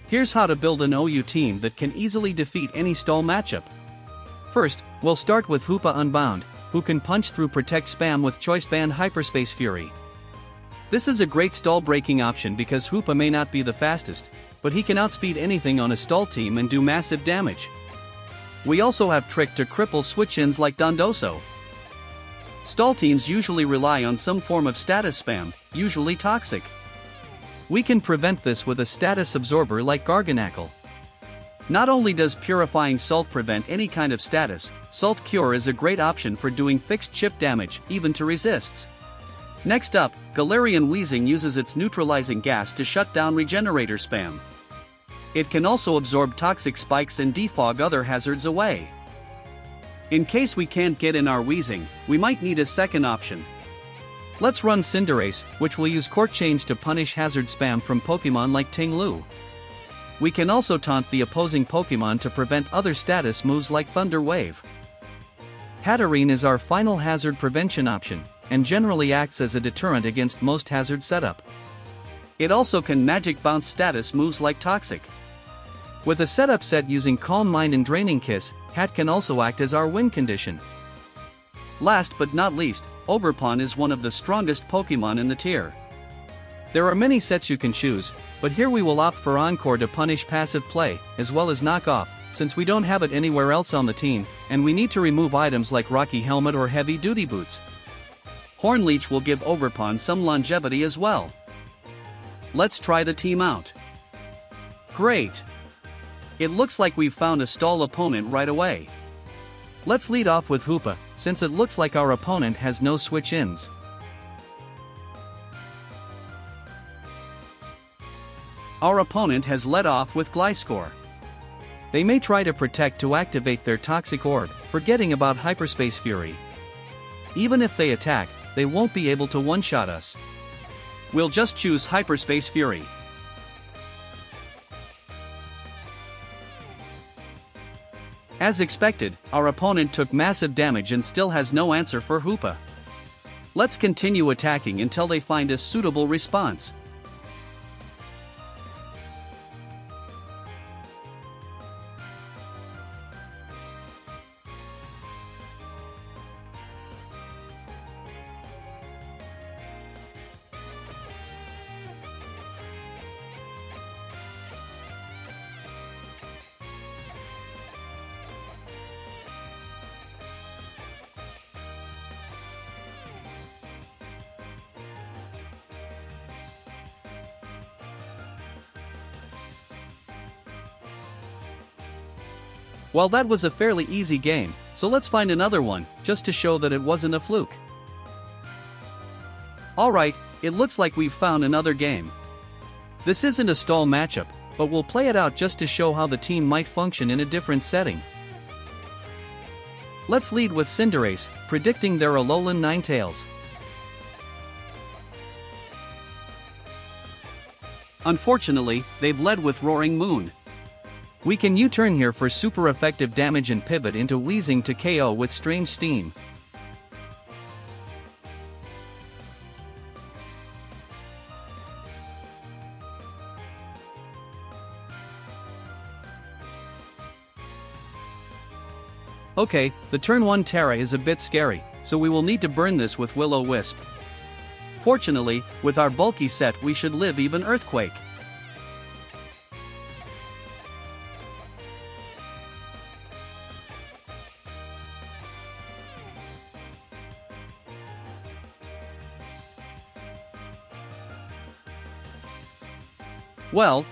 Here's how to build an OU team that can easily defeat any stall matchup. First, we'll start with Hoopa Unbound, who can punch through Protect Spam with Choice Band Hyperspace Fury. This is a great stall breaking option because Hoopa may not be the fastest, but he can outspeed anything on a stall team and do massive damage. We also have Trick to cripple switch-ins like Dondoso. Stall teams usually rely on some form of status spam, usually toxic. We can prevent this with a status absorber like Garganackle. Not only does Purifying Salt prevent any kind of status, Salt Cure is a great option for doing fixed chip damage, even to resists. Next up, Galarian Weezing uses its neutralizing gas to shut down regenerator spam. It can also absorb toxic spikes and defog other hazards away. In case we can't get in our Weezing, we might need a second option. Let's run Cinderace, which will use Court Change to punish hazard spam from Pokemon like Ting-Lu. We can also taunt the opposing Pokemon to prevent other status moves like Thunder Wave. Hatterene is our final hazard prevention option, and generally acts as a deterrent against most hazard setup. It also can Magic Bounce status moves like Toxic. With a setup set using Calm Mind and Draining Kiss, Hat can also act as our win condition. Last but not least, Ogerpon is one of the strongest Pokemon in the tier. There are many sets you can choose, but here we will opt for Encore to punish passive play, as well as Knock Off, since we don't have it anywhere else on the team, and we need to remove items like Rocky Helmet or Heavy Duty Boots. Hornleech will give Ogerpon some longevity as well. Let's try the team out. Great! It looks like we've found a stall opponent right away. Let's lead off with Hoopa, since it looks like our opponent has no switch-ins. Our opponent has led off with Gliscor. They may try to protect to activate their Toxic Orb, forgetting about Hyperspace Fury. Even if they attack, they won't be able to one-shot us. We'll just choose Hyperspace Fury. As expected, our opponent took massive damage and still has no answer for Hoopa. Let's continue attacking until they find a suitable response. Well, that was a fairly easy game, so let's find another one, just to show that it wasn't a fluke. Alright, it looks like we've found another game. This isn't a stall matchup, but we'll play it out just to show how the team might function in a different setting. Let's lead with Cinderace, predicting their Alolan Ninetales. Unfortunately, they've led with Roaring Moon. We can U-turn here for super effective damage and pivot into Weezing to KO with Strange Steam. Okay, the turn 1 Tera is a bit scary, so we will need to burn this with Will-O-Wisp. Fortunately, with our bulky set we should live even Earthquake. Well,